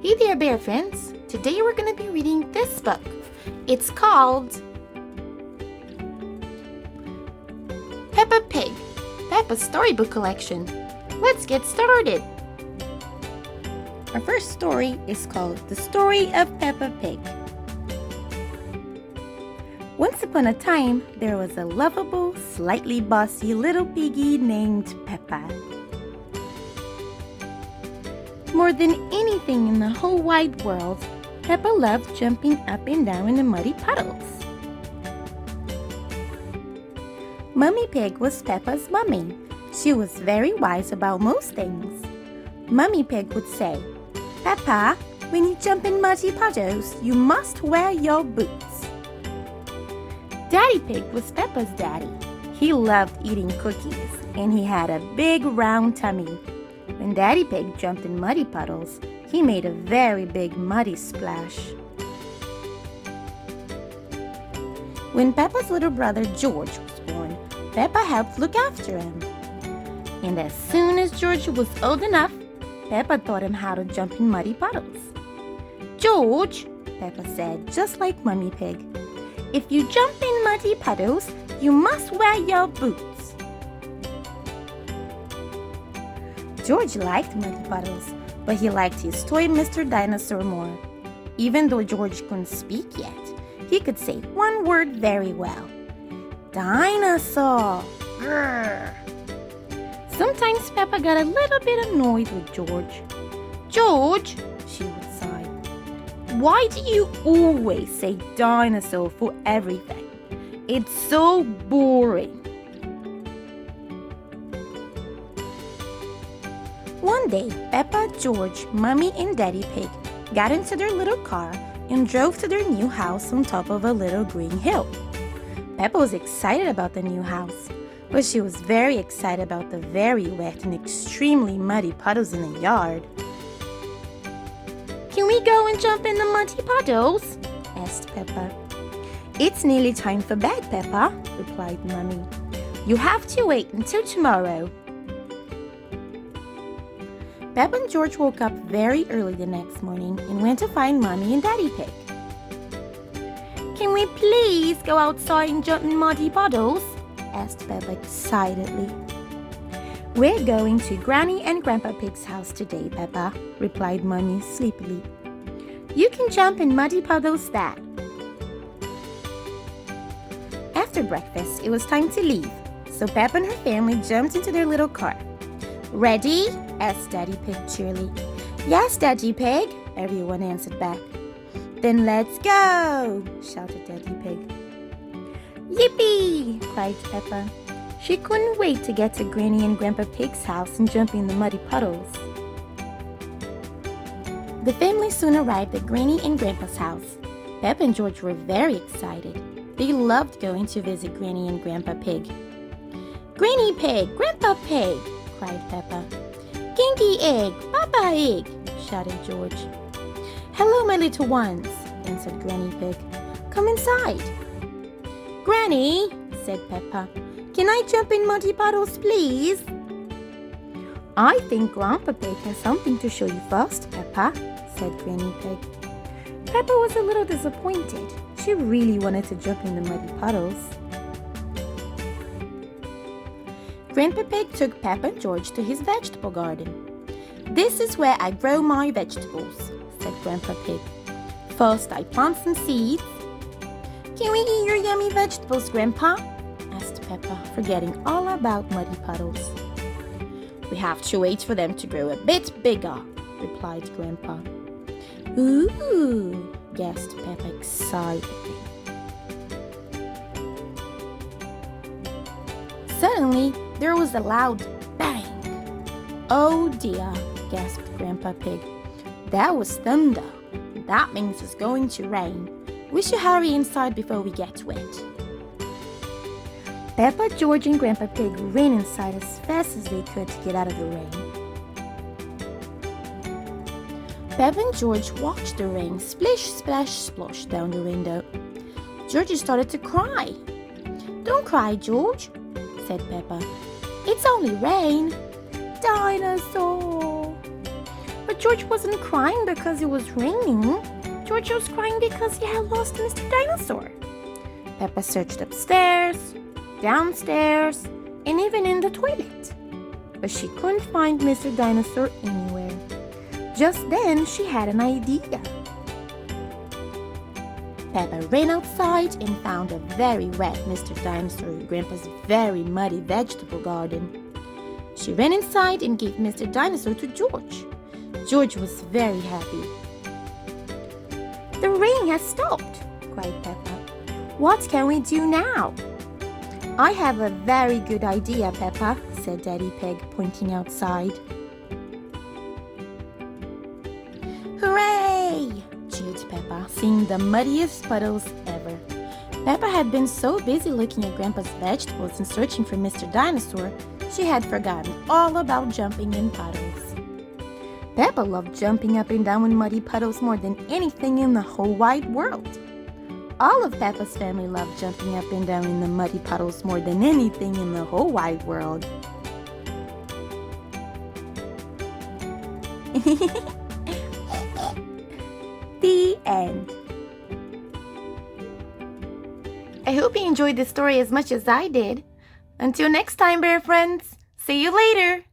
Hey there, bear friends! Today we're going to be reading this book. It's called Peppa Pig, Peppa's Storybook Collection. Let's get started! Our first story is called The Story of Peppa Pig. Once upon a time, there was a lovable, slightly bossy little piggy named Peppa. More than anything in the whole wide world, Peppa loved jumping up and down in the muddy puddles. Mummy Pig was Peppa's mummy. She was very wise about most things. Mummy Pig would say, "Peppa, when you jump in muddy puddles, you must wear your boots." Daddy Pig was Peppa's daddy. He loved eating cookies, and he had a big round tummy. When Daddy Pig jumped in muddy puddles, he made a very big muddy splash. When Peppa's little brother George was born, Peppa helped look after him. And as soon as George was old enough, Peppa taught him how to jump in muddy puddles. "George," Peppa said, just like Mummy Pig, "if you jump in muddy puddles, you must wear your boots." George liked muddy puddles, but he liked his toy Mr. Dinosaur more. Even though George couldn't speak yet, he could say one word very well. "Dinosaur!" Grrr. Sometimes Peppa got a little bit annoyed with George. "George," she would sigh, "why do you always say dinosaur for everything? It's so boring." One day, Peppa, George, Mummy, and Daddy Pig got into their little car and drove to their new house on top of a little green hill. Peppa was excited about the new house, but she was very excited about the very wet and extremely muddy puddles in the yard. "Can we go and jump in the muddy puddles?" asked Peppa. "It's nearly time for bed, Peppa," replied Mummy. "You have to wait until tomorrow." Peppa and George woke up very early the next morning and went to find Mummy and Daddy Pig. "Can we please go outside and jump in muddy puddles?" asked Peppa excitedly. "We're going to Granny and Grandpa Pig's house today, Peppa," replied Mummy sleepily. "You can jump in muddy puddles there." After breakfast, it was time to leave, so Peppa and her family jumped into their little car. "Ready?" asked Daddy Pig cheerily. "Yes, Daddy Pig," everyone answered back. "Then let's go!" shouted Daddy Pig. "Yippee!" cried Peppa. She couldn't wait to get to Granny and Grandpa Pig's house and jump in the muddy puddles. The family soon arrived at Granny and Grandpa's house. Peppa and George were very excited. They loved going to visit Granny and Grandpa Pig. "Granny Pig, Grandpa Pig!" cried Peppa. "Kinky egg, Papa egg!" shouted George. "Hello, my little ones," answered Granny Pig. "Come inside." "Granny," said Peppa, "can I jump in muddy puddles, please?" "I think Grandpa Pig has something to show you first, Peppa," said Granny Pig. Peppa was a little disappointed. She really wanted to jump in the muddy puddles. Grandpa Pig took Peppa and George to his vegetable garden. "This is where I grow my vegetables," said Grandpa Pig. "First I plant some seeds." "Can we eat your yummy vegetables, Grandpa?" asked Peppa, forgetting all about muddy puddles. "We have to wait for them to grow a bit bigger," replied Grandpa. "Ooh!" gasped Peppa excitedly. Suddenly, there was a loud bang. "Oh dear," gasped Grandpa Pig. "That was thunder. That means it's going to rain. We should hurry inside before we get wet." Peppa, George, and Grandpa Pig ran inside as fast as they could to get out of the rain. Peppa and George watched the rain splish, splash, splosh down the window. George started to cry. "Don't cry, George," said Peppa. "It's only rain." "Dinosaur!" But George wasn't crying because it was raining. George was crying because he had lost Mr. Dinosaur. Peppa searched upstairs, downstairs, and even in the toilet. But she couldn't find Mr. Dinosaur anywhere. Just then, she had an idea. Peppa ran outside and found a very wet Mr. Dinosaur in Grandpa's very muddy vegetable garden. She ran inside and gave Mr. Dinosaur to George. George was very happy. "The rain has stopped," cried Peppa. "What can we do now?" "I have a very good idea, Peppa," said Daddy Pig, pointing outside. "Hooray!" cheered Peppa, seeing the muddiest puddles ever. Peppa had been so busy looking at Grandpa's vegetables and searching for Mr. Dinosaur, she had forgotten all about jumping in puddles. Peppa loved jumping up and down in muddy puddles more than anything in the whole wide world. All of Peppa's family loved jumping up and down in the muddy puddles more than anything in the whole wide world. The end. I hope you enjoyed this story as much as I did. Until next time, bear friends. See you later.